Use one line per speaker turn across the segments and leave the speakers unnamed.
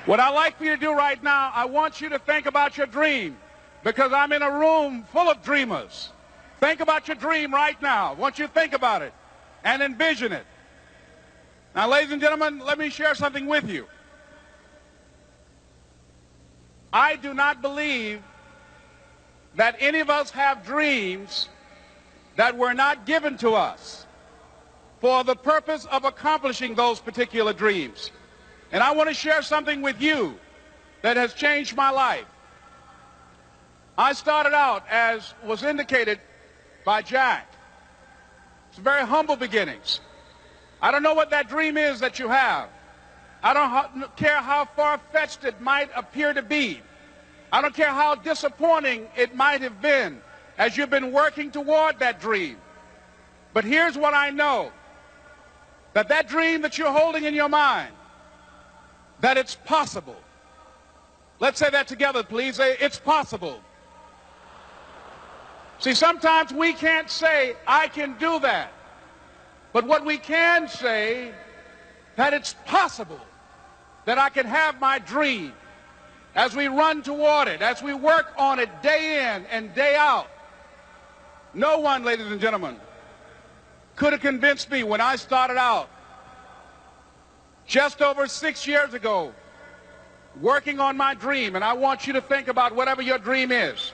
What I'd like for you to do right now, I want you to think about your dream, because I'm in a room full of dreamers. Think about your dream right now. I want you to think about it and envision it. Now, ladies and gentlemen, let me share something with you. I do not believe that any of us have dreams that were not given to us for the purpose of accomplishing those particular dreams. And I want to share something with you that has changed my life. I started out, as was indicated by Jack. It's very humble beginnings. I don't know what that dream is that you have. I don't care how far-fetched it might appear to be. I don't care how disappointing it might have been as you've been working toward that dream. But here's what I know, that that dream that you're holding in your mind, that it's possible. Let's say that together, please. It's possible. See, sometimes we can't say, I can do that. But what we can say, that it's possible that I can have my dream as we run toward it, as we work on it day in and day out. No one, ladies and gentlemen, could have convinced me when I started out just over 6 years ago, working on my dream, and I want you to think about whatever your dream is,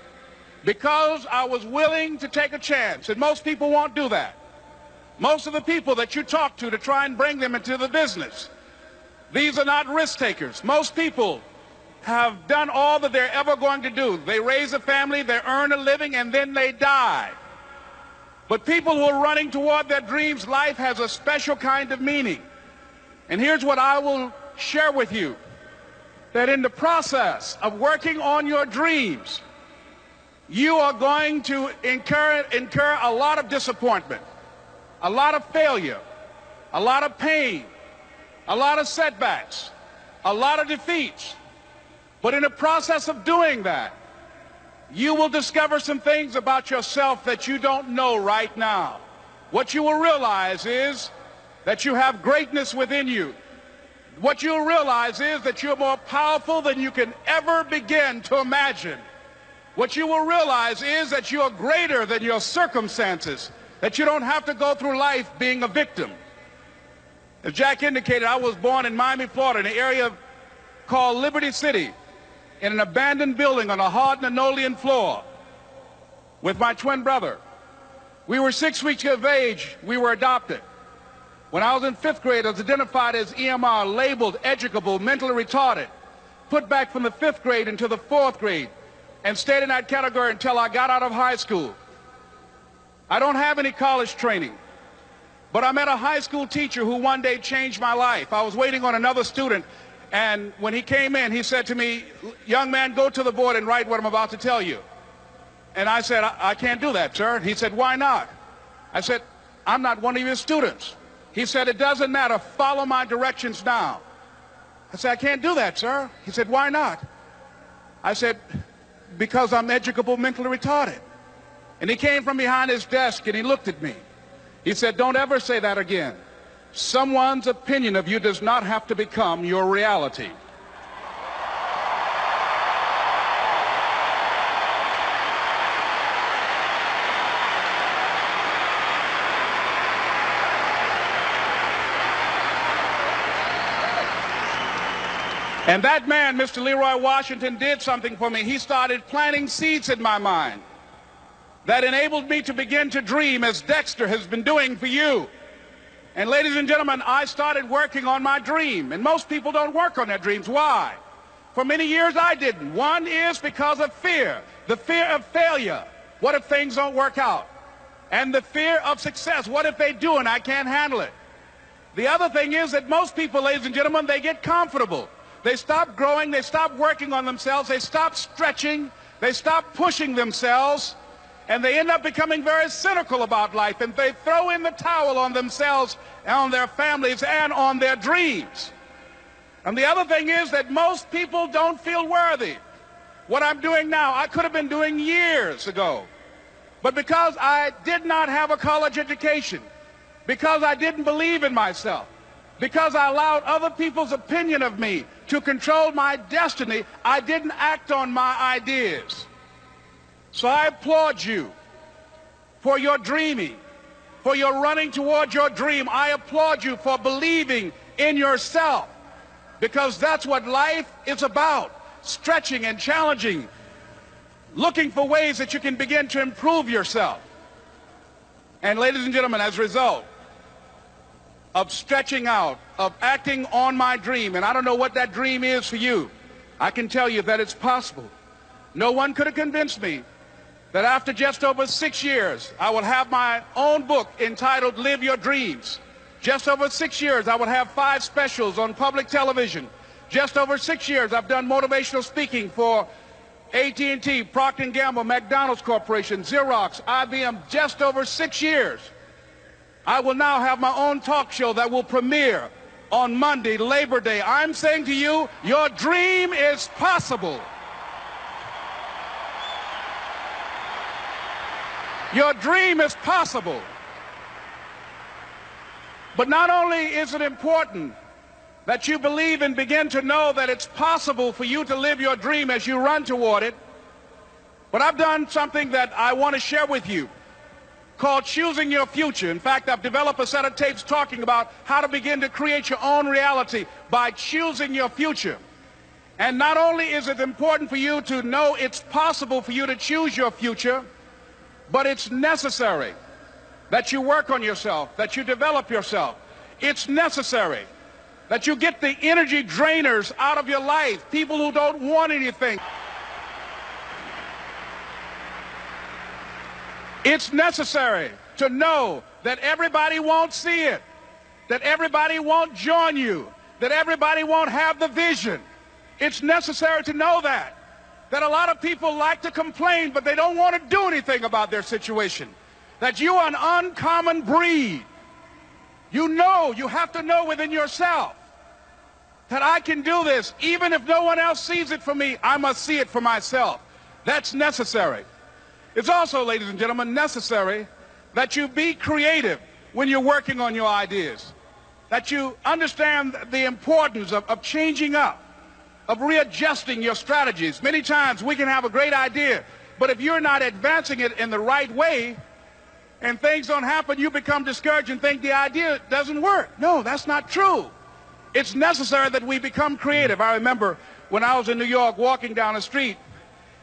because I was willing to take a chance, and most people won't do that. Most of the people that you talk to try and bring them into the business, these are not risk takers. Most people have done all that they're ever going to do. They raise a family, they earn a living, and then they die. But people who are running toward their dreams, life has a special kind of meaning. And here's what I will share with you, that in the process of working on your dreams, you are going to incur a lot of disappointment, a lot of failure, a lot of pain, a lot of setbacks, a lot of defeats. But in the process of doing that, you will discover some things about yourself that you don't know right now. What you will realize is that you have greatness within you. What you'll realize is that you're more powerful than you can ever begin to imagine. What you will realize is that you're greater than your circumstances, that you don't have to go through life being a victim. As Jack indicated, I was born in Miami, Florida, in an area called Liberty City, in an abandoned building on a hard linoleum floor with my twin brother. We were 6 weeks of age. We were adopted. When I was in 5th grade, I was identified as EMR, labeled educable, mentally retarded, put back from the 5th grade into the 4th grade, and stayed in that category until I got out of high school. I don't have any college training, but I met a high school teacher who one day changed my life. I was waiting on another student, and when he came in, he said to me, young man, go to the board and write what I'm about to tell you. And I said, I can't do that, sir. He said, why not? I said, I'm not one of your students. He said, it doesn't matter, follow my directions now. I said, I can't do that, sir. He said, why not? I said, because I'm educable, mentally retarded. And he came from behind his desk and he looked at me. He said, don't ever say that again. Someone's opinion of you does not have to become your reality. And that man, Mr. Leroy Washington, did something for me. He started planting seeds in my mind that enabled me to begin to dream, as Dexter has been doing for you. And ladies and gentlemen, I started working on my dream. And most people don't work on their dreams. Why? For many years I didn't. One is because of fear. The fear of failure. What if things don't work out? And the fear of success. What if they do and I can't handle it? The other thing is that most people, ladies and gentlemen, they get comfortable. They stop growing, they stop working on themselves, they stop stretching, they stop pushing themselves, and they end up becoming very cynical about life, and they throw in the towel on themselves and on their families and on their dreams. And the other thing is that most people don't feel worthy. What I'm doing now, I could have been doing years ago. But because I did not have a college education, because I didn't believe in myself, because I allowed other people's opinion of me to control my destiny, I didn't act on my ideas. So I applaud you for your dreaming, for your running toward your dream. I applaud you for believing in yourself, because that's what life is about, stretching and challenging, looking for ways that you can begin to improve yourself. And ladies and gentlemen, as a result of stretching out, of acting on my dream, and I don't know what that dream is for you, I can tell you that it's possible. No one could have convinced me that after just over 6 years, I would have my own book entitled Live Your Dreams. Just over 6 years, I would have 5 specials on public television. Just over 6 years, I've done motivational speaking for AT&T, Procter & Gamble, McDonald's Corporation, Xerox, IBM. Just over 6 years. I will now have my own talk show that will premiere on Monday, Labor Day. I'm saying to you, your dream is possible. Your dream is possible. But not only is it important that you believe and begin to know that it's possible for you to live your dream as you run toward it, but I've done something that I want to share with you called Choosing Your Future. In fact, I've developed a set of tapes talking about how to begin to create your own reality by choosing your future. And not only is it important for you to know it's possible for you to choose your future, but it's necessary that you work on yourself, that you develop yourself. It's necessary that you get the energy drainers out of your life, people who don't want anything. It's necessary to know that everybody won't see it, that everybody won't join you, that everybody won't have the vision. It's necessary to know that a lot of people like to complain, but they don't want to do anything about their situation, that you are an uncommon breed. You know, you have to know within yourself that I can do this. Even if no one else sees it for me, I must see it for myself. That's necessary. It's also, ladies and gentlemen, necessary that you be creative when you're working on your ideas, that you understand the importance of changing up, of readjusting your strategies. Many times we can have a great idea, but if you're not advancing it in the right way and things don't happen, you become discouraged and think the idea doesn't work. No, that's not true. It's necessary that we become creative. I remember when I was in New York walking down the street,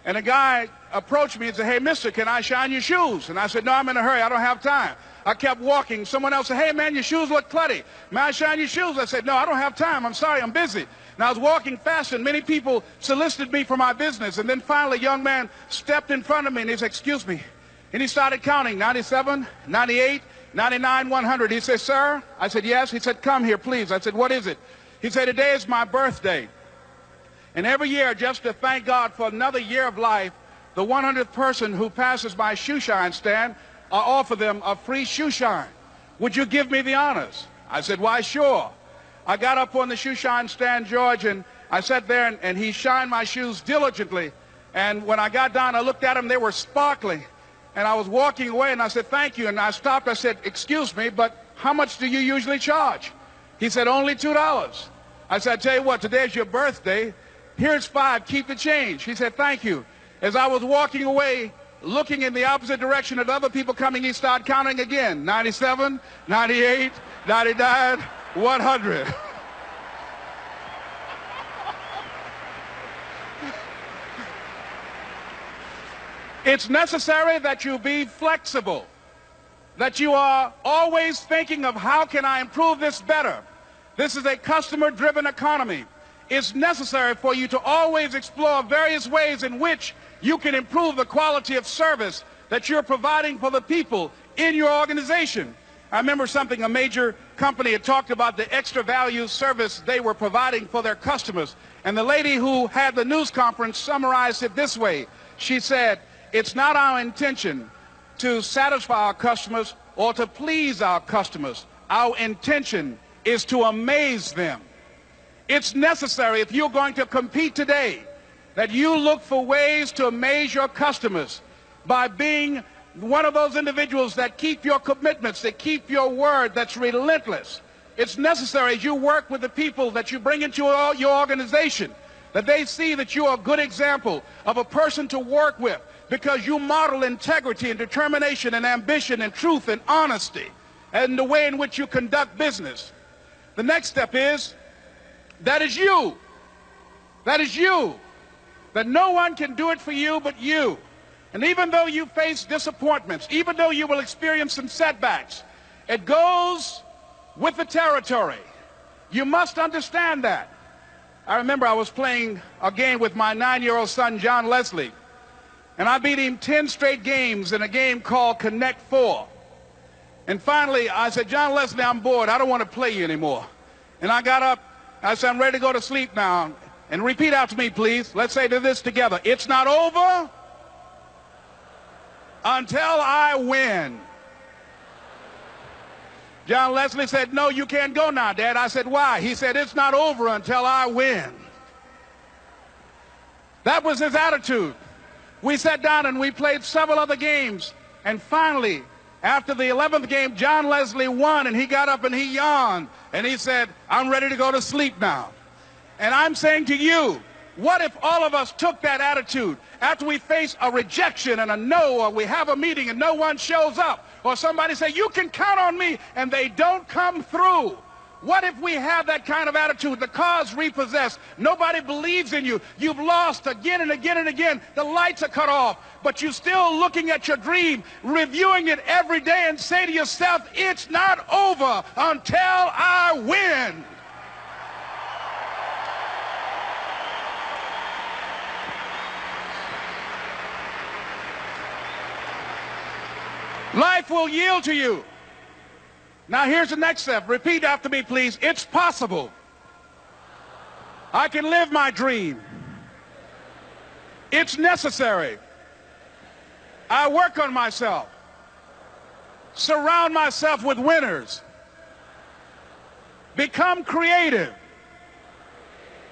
and a guy approached me and said, "Hey, mister, can I shine your shoes?" And I said, "No, I'm in a hurry. I don't have time." I kept walking. Someone else said, "Hey, man, your shoes look clutty. May I shine your shoes?" I said, "No, I don't have time. I'm sorry, I'm busy." And I was walking fast, and many people solicited me for my business. And then finally, a young man stepped in front of me, and he said, "Excuse me." And he started counting, 97, 98, 99, 100. He said, "Sir?" I said, "Yes." He said, "Come here, please." I said, "What is it?" He said, "Today is my birthday. And every year, just to thank God for another year of life, the 100th person who passes my shoe shine stand, I offer them a free shoe shine. Would you give me the honors?" I said, "Why, sure." I got up on the shoe shine stand, George, and I sat there, and he shined my shoes diligently. And when I got down, I looked at them, they were sparkling. And I was walking away, and I said, "Thank you." And I stopped. I said, "Excuse me, but how much do you usually charge?" He said, "Only $2. I said, "I tell you what, today's your birthday. Here's $5. Keep the change." He said, "Thank you." As I was walking away, looking in the opposite direction at other people coming, he started counting again. 97, 98, 99, 100. It's necessary that you be flexible, that you are always thinking of how can I improve this better. This is a customer-driven economy. It's necessary for you to always explore various ways in which you can improve the quality of service that you're providing for the people in your organization. I remember something, a major company had talked about the extra value service they were providing for their customers. And the lady who had the news conference summarized it this way. She said, "It's not our intention to satisfy our customers or to please our customers. Our intention is to amaze them." It's necessary, if you're going to compete today, that you look for ways to amaze your customers by being one of those individuals that keep your commitments, that keep your word, that's relentless It's necessary as you work with the people that you bring into your organization, that they see that you are a good example of a person to work with because you model integrity and determination and ambition and truth and honesty and the way in which you conduct business. The next step is, that is you. That is you. That no one can do it for you but you. And even though you face disappointments, even though you will experience some setbacks, it goes with the territory. You must understand that. I remember I was playing a game with my 9-year-old son, John Leslie, and I beat him 10 straight games in a game called Connect 4. And finally, I said, John Leslie, I'm bored. I don't want to play you anymore. And I got up. I said, I'm ready to go to sleep now. And repeat after me, please. Let's say this together. It's not over until I win. John Leslie said, no, you can't go now, Dad. I said, why? He said, it's not over until I win. That was his attitude. We sat down and we played several other games. And finally, after the 11th game, John Leslie won, and he got up and he yawned. And he said, I'm ready to go to sleep now. And I'm saying to you, what if all of us took that attitude after we face a rejection and a no, or we have a meeting and no one shows up, or somebody say, you can count on me, and they don't come through? What if we have that kind of attitude? The car's repossessed. Nobody believes in you. You've lost again and again and again. The lights are cut off, but you're still looking at your dream, reviewing it every day, and say to yourself, it's not over until I win. Life will yield to you. Now here's the next step. Repeat after me, please. It's possible. I can live my dream. It's necessary. I work on myself. Surround myself with winners. Become creative.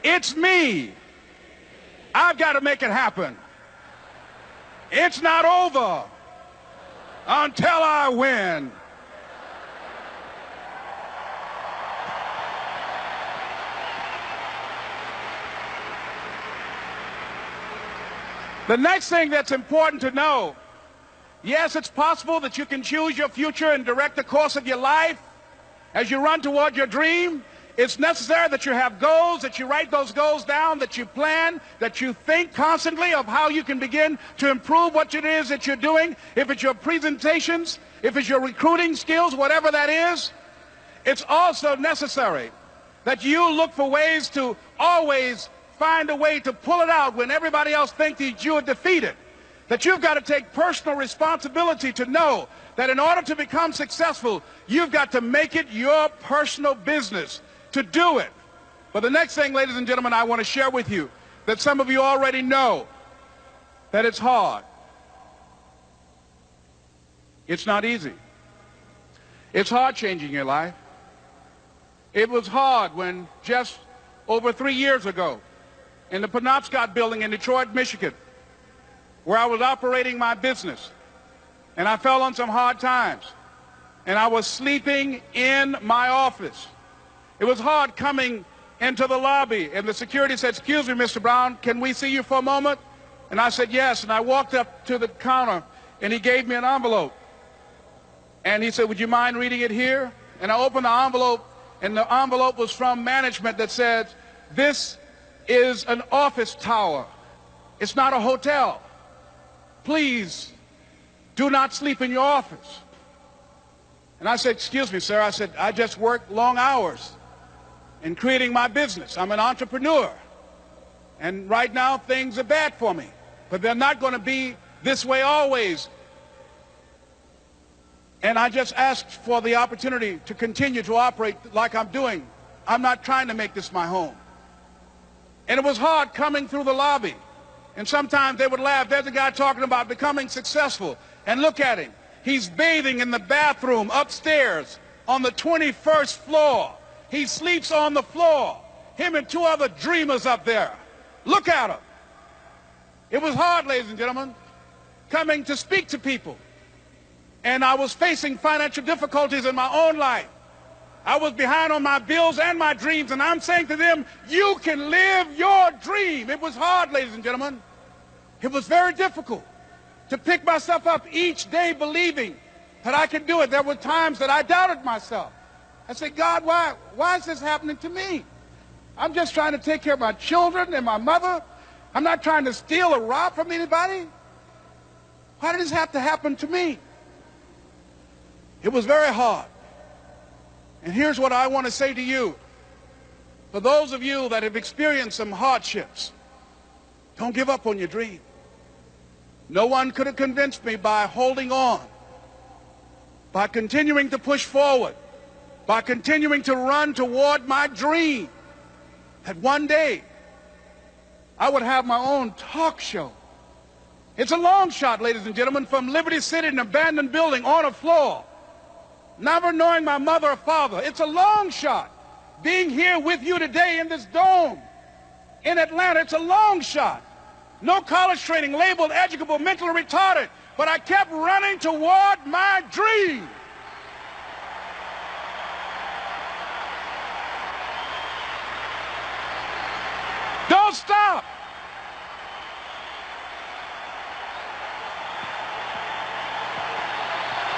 It's me. I've got to make it happen. It's not over until I win. The next thing that's important to know, yes, it's possible that you can choose your future and direct the course of your life as you run toward your dream. It's necessary that you have goals, that you write those goals down, that you plan, that you think constantly of how you can begin to improve what it is that you're doing. If it's your presentations, if it's your recruiting skills, whatever that is, it's also necessary that you look for ways to always find a way to pull it out when everybody else thinks that you are defeated. That you've got to take personal responsibility to know that in order to become successful, you've got to make it your personal business to do it. But the next thing, ladies and gentlemen, I want to share with you that some of you already know that it's hard. It's not easy. It's hard changing your life. It was hard when just over 3 years ago in the Penobscot building in Detroit, Michigan, where I was operating my business, and I fell on some hard times, and I was sleeping in my office. It was hard coming into the lobby, and the security said, excuse me, Mr. Brown, can we see you for a moment? And I said, yes, and I walked up to the counter, and he gave me an envelope. And he said, would you mind reading it here? And I opened the envelope, and the envelope was from management that said, this is an office tower. It's not a hotel. Please do not sleep in your office. And I said, excuse me, sir. I said, I just work long hours in creating my business. I'm an entrepreneur. And right now, things are bad for me. But they're not going to be this way always. And I just asked for the opportunity to continue to operate like I'm doing. I'm not trying to make this my home. And it was hard coming through the lobby. And sometimes they would laugh. There's a guy talking about becoming successful. And look at him. He's bathing in the bathroom upstairs on the 21st floor. He sleeps on the floor. Him and 2 other dreamers up there. Look at him. It was hard, ladies and gentlemen, coming to speak to people. And I was facing financial difficulties in my own life. I was behind on my bills and my dreams, and I'm saying to them, you can live your dream. It was hard, ladies and gentlemen. It was very difficult to pick myself up each day believing that I could do it. There were times that I doubted myself. I said, God, why is this happening to me? I'm just trying to take care of my children and my mother. I'm not trying to steal or rob from anybody. Why did this have to happen to me? It was very hard. And here's what I want to say to you. For those of you that have experienced some hardships, don't give up on your dream. No one could have convinced me by holding on, by continuing to push forward, by continuing to run toward my dream, that one day I would have my own talk show. It's a long shot, ladies and gentlemen, from Liberty City, an abandoned building on a floor, never knowing my mother or father. It's a long shot. Being here with you today in this dome in Atlanta, it's a long shot. No college training, labeled educable, mentally retarded, but I kept running toward my dream. Don't stop.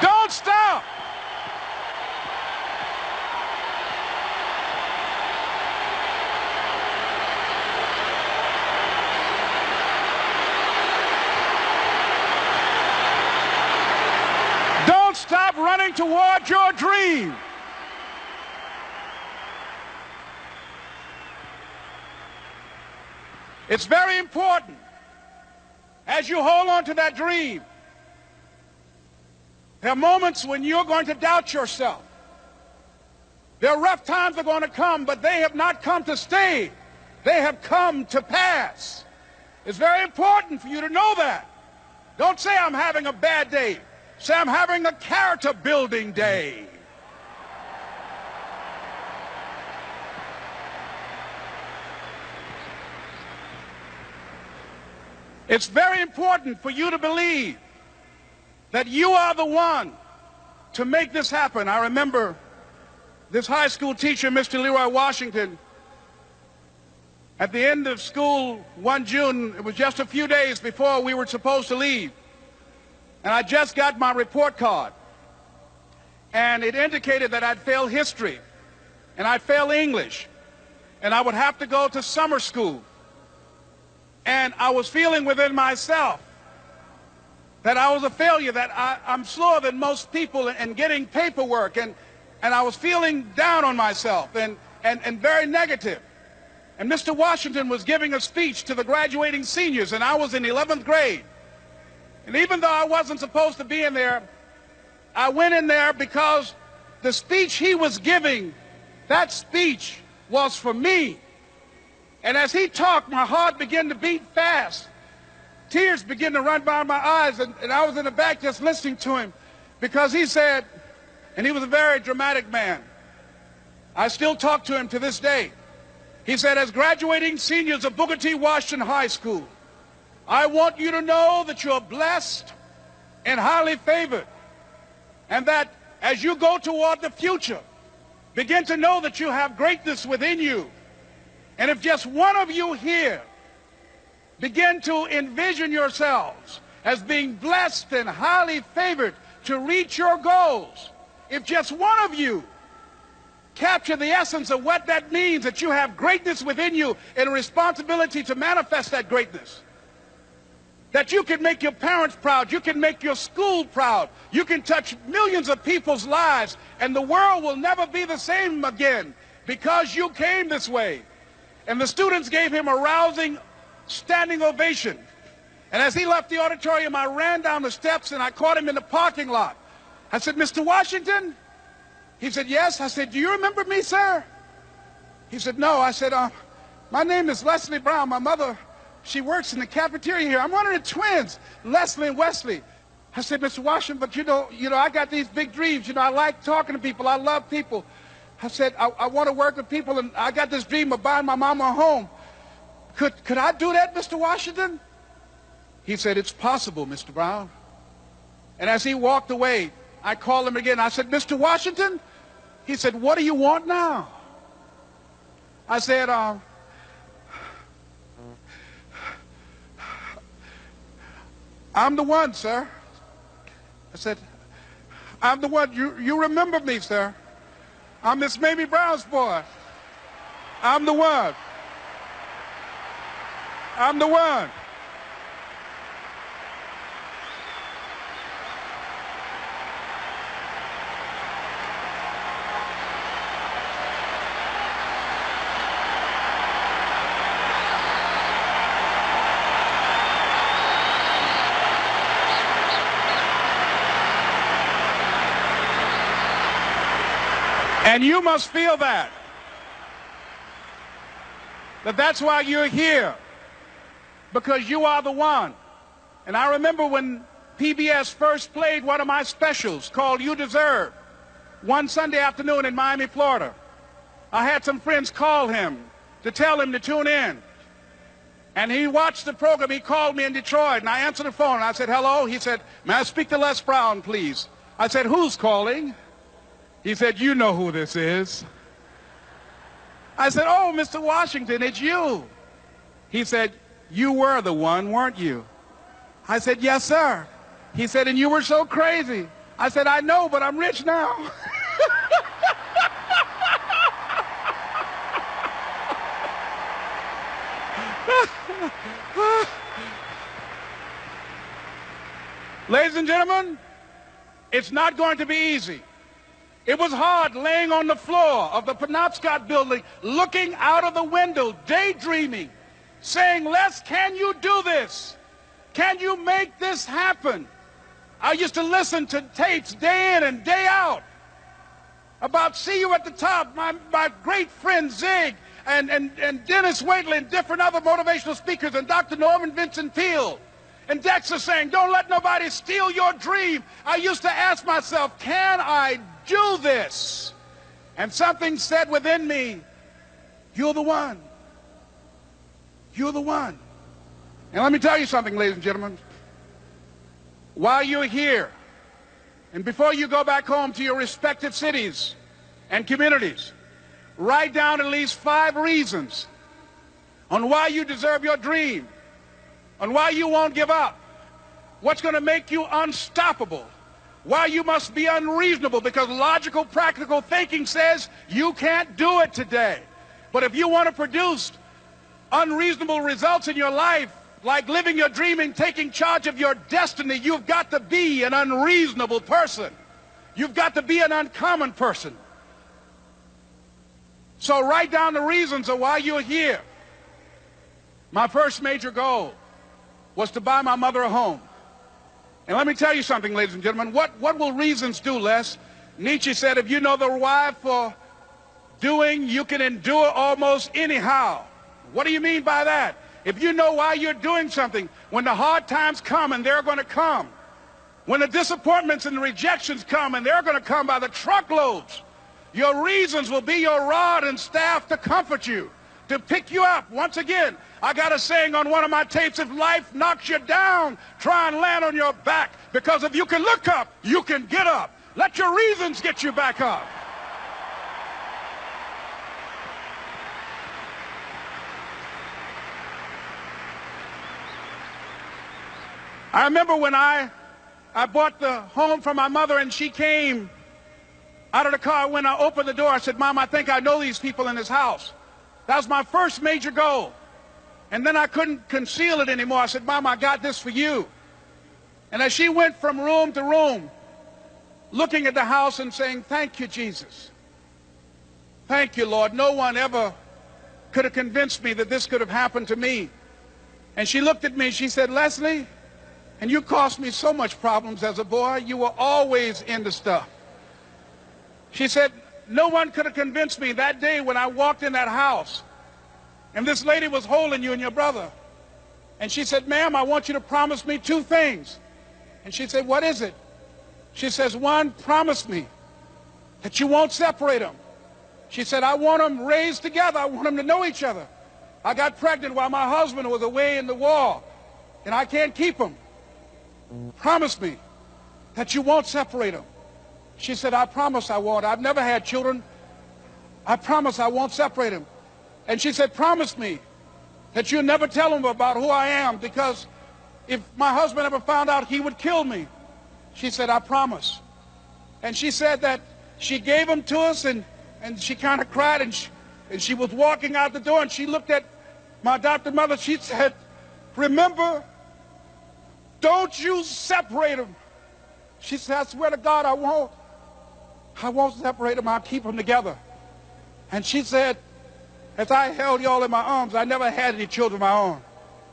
Don't stop. Don't stop running toward your dream. It's very important as you hold on to that dream. There are moments when you're going to doubt yourself. There are rough times that are going to come, but they have not come to stay. They have come to pass. It's very important for you to know that. Don't say I'm having a bad day. Say I'm having a character building day. It's very important for you to believe that you are the one to make this happen. I remember this high school teacher, Mr. Leroy Washington, at the end of school one June, it was just a few days before we were supposed to leave, and I just got my report card, and it indicated that I'd failed history, and I'd failed English, and I would have to go to summer school. And I was feeling within myself that I was a failure, that I'm slower than most people in getting paperwork, and I was feeling down on myself and very negative. And Mr. Washington was giving a speech to the graduating seniors, and I was in 11th grade. And even though I wasn't supposed to be in there, I went in there because the speech he was giving, that speech was for me. And as he talked, my heart began to beat fast. Tears began to run down my eyes, and I was in the back just listening to him because he said, and he was a very dramatic man. I still talk to him to this day. He said, as graduating seniors of Booker T. Washington High School, I want you to know that you're blessed and highly favored, and that as you go toward the future, begin to know that you have greatness within you. And if just one of you here begin to envision yourselves as being blessed and highly favored to reach your goals, if just one of you capture the essence of what that means, that you have greatness within you and a responsibility to manifest that greatness, that you can make your parents proud, you can make your school proud, you can touch millions of people's lives, and the world will never be the same again because you came this way. And the students gave him a rousing standing ovation. And as he left the auditorium, I ran down the steps and I caught him in the parking lot. I said, Mr. Washington? He said, yes. I said, do you remember me, sir? He said, no. I said, my name is Leslie Brown. My mother, she works in the cafeteria here. I'm one of the twins, Leslie and Wesley. I said, Mr. Washington, but you know, I got these big dreams. You know, I like talking to people. I love people. I said, I want to work with people, and I got this dream of buying my mama a home. Could I do that, Mr. Washington? He said, it's possible, Mr. Brown. And as he walked away, I called him again. I said, Mr. Washington? He said, what do you want now? I said, I'm the one, sir. I said, I'm the one. You remember me, sir. I'm Miss Mamie Brown's boy. I'm the one. I'm the one. And you must feel that. That's why you're here. Because you are the one. And I remember when PBS first played one of my specials called You Deserve, one Sunday afternoon in Miami, Florida. I had some friends call him to tell him to tune in. And he watched the program. He called me in Detroit, and I answered the phone. And I said, hello. He said, may I speak to Les Brown, please? I said, who's calling? He said, you know who this is. I said, oh, Mr. Washington, it's you. He said, you were the one, weren't you? I said, yes, sir. He said, and you were so crazy. I said, I know, but I'm rich now. Ladies and gentlemen, it's not going to be easy. It was hard laying on the floor of the Penobscot building, looking out of the window, daydreaming, saying, Les, can you do this? Can you make this happen? I used to listen to tapes day in and day out about See You at the Top, my great friend Zig and Dennis Waitley and different other motivational speakers and Dr. Norman Vincent Peale. And Dexter saying, don't let nobody steal your dream. I used to ask myself, can I do this? And something said within me, you're the one. You're the one. And let me tell you something, ladies and gentlemen. While you're here, and before you go back home to your respective cities and communities, write down at least 5 reasons on why you deserve your dream, on why you won't give up, what's going to make you unstoppable, why you must be unreasonable, because logical, practical thinking says you can't do it today. But if you want to produce unreasonable results in your life, like living your dream and taking charge of your destiny, you've got to be an unreasonable person. You've got to be an uncommon person. So write down the reasons of why you're here. My first major goal was to buy my mother a home. And let me tell you something, ladies and gentlemen. What will reasons do, Les? Nietzsche said, if you know the why for doing, you can endure almost anyhow. What do you mean by that? If you know why you're doing something, when the hard times come, and they're going to come, when the disappointments and the rejections come, and they're going to come by the truckloads, your reasons will be your rod and staff to comfort you, to pick you up. Once again, I got a saying on one of my tapes, if life knocks you down, try and land on your back, because if you can look up, you can get up. Let your reasons get you back up. I remember when I bought the home for my mother, and she came out of the car. When I opened the door, I said, Mom, I think I know these people in this house. That was my first major goal. And then I couldn't conceal it anymore. I said, Mom, I got this for you. And as she went from room to room, looking at the house and saying, thank you, Jesus. Thank you, Lord. No one ever could have convinced me that this could have happened to me. And she looked at me, she said, Leslie, and you caused me so much problems as a boy. You were always into stuff. She said, no one could have convinced me that day when I walked in that house and this lady was holding you and your brother. And she said, ma'am, I want you to promise me 2 things. And she said, what is it? She says, 1, promise me that you won't separate them. She said, I want them raised together. I want them to know each other. I got pregnant while my husband was away in the war, and I can't keep them. Promise me that you won't separate them. She said, I promise I won't. I've never had children. I promise I won't separate them. And she said, promise me that you'll never tell them about who I am, because if my husband ever found out, he would kill me. She said, I promise. And she said that she gave them to us, and she kind of cried, and she was walking out the door, and she looked at my adopted mother. She said, remember, don't you separate them. She said, I swear to God, I won't. I won't separate them. I'll keep them together. And she said, as I held y'all in my arms, I never had any children of my own.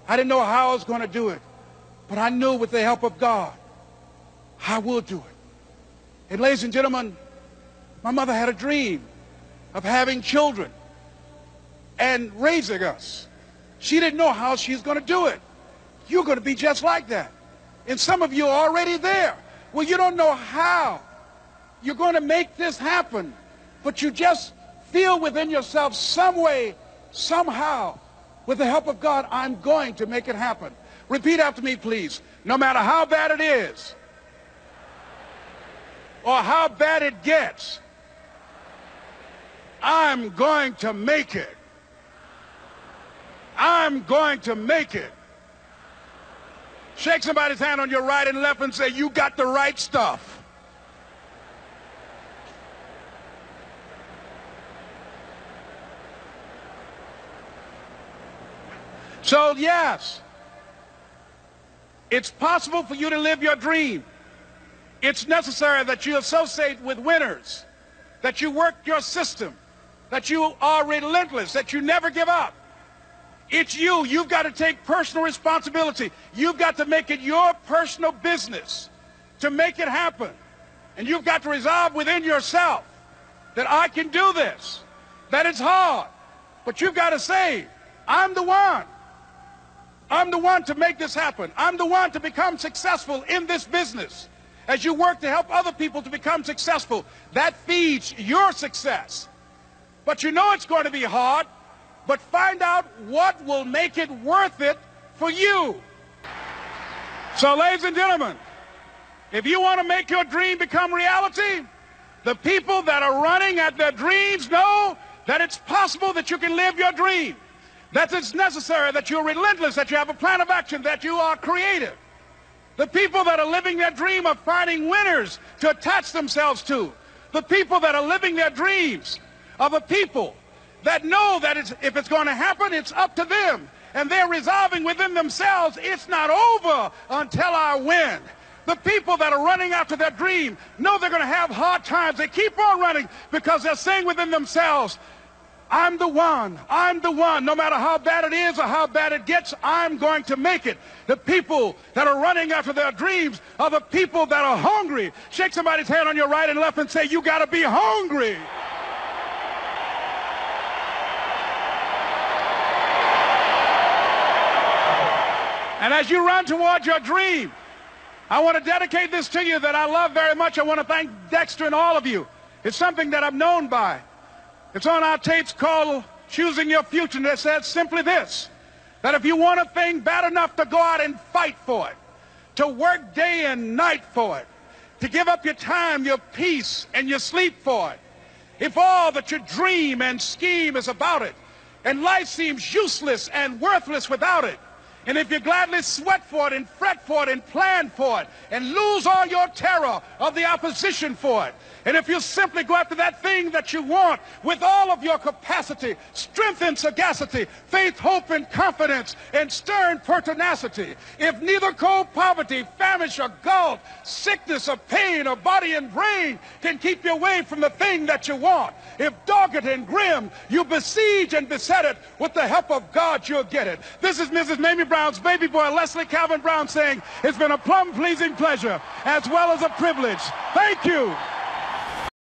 I didn't know how I was going to do it. But I knew with the help of God, I will do it. And ladies and gentlemen, my mother had a dream of having children and raising us. She didn't know how she was going to do it. You're going to be just like that. And some of you are already there. Well, you don't know how you're going to make this happen, but you just feel within yourself some way, somehow, with the help of God, I'm going to make it happen. Repeat after me, please. No matter how bad it is, or how bad it gets, I'm going to make it. I'm going to make it. Shake somebody's hand on your right and left and say, you got the right stuff. So yes, it's possible for you to live your dream. It's necessary that you associate with winners, that you work your system, that you are relentless, that you never give up. It's you. You've got to take personal responsibility. You've got to make it your personal business to make it happen. And you've got to resolve within yourself that I can do this, that it's hard, but you've got to say, I'm the one. I'm the one to make this happen. I'm the one to become successful in this business. As you work to help other people to become successful, that feeds your success. But you know it's going to be hard, but find out what will make it worth it for you. So, ladies and gentlemen, if you want to make your dream become reality, the people that are running at their dreams know that it's possible that you can live your dream. That it's necessary, that you're relentless, that you have a plan of action, that you are creative. The people that are living their dream are finding winners to attach themselves to. The people that are living their dreams are the people that know that if it's going to happen, it's up to them. And they're resolving within themselves, it's not over until I win. The people that are running after their dream know they're going to have hard times. They keep on running because they're saying within themselves, I'm the one. I'm the one. No matter how bad it is or how bad it gets, I'm going to make it. The people that are running after their dreams are the people that are hungry. Shake somebody's hand on your right and left and say, you got to be hungry. And as you run towards your dream, I want to dedicate this to you that I love very much. I want to thank Dexter and all of you. It's something that I'm known by. It's on our tapes called Choosing Your Future, and it says simply this, that if you want a thing bad enough to go out and fight for it, to work day and night for it, to give up your time, your peace, and your sleep for it, if all that you dream and scheme is about it, and life seems useless and worthless without it, and if you gladly sweat for it and fret for it and plan for it and lose all your terror of the opposition for it, and if you simply go after that thing that you want with all of your capacity, strength and sagacity, faith, hope, and confidence, and stern pertinacity, if neither cold poverty, famish, or gulf, sickness, or pain, or body and brain can keep you away from the thing that you want, if dogged and grim, you besiege and beset it, with the help of God you'll get it. This is Mrs. Mamie Brown's baby boy, Leslie Calvin Brown, saying, it's been a plumb pleasing pleasure, as well as a privilege. Thank you.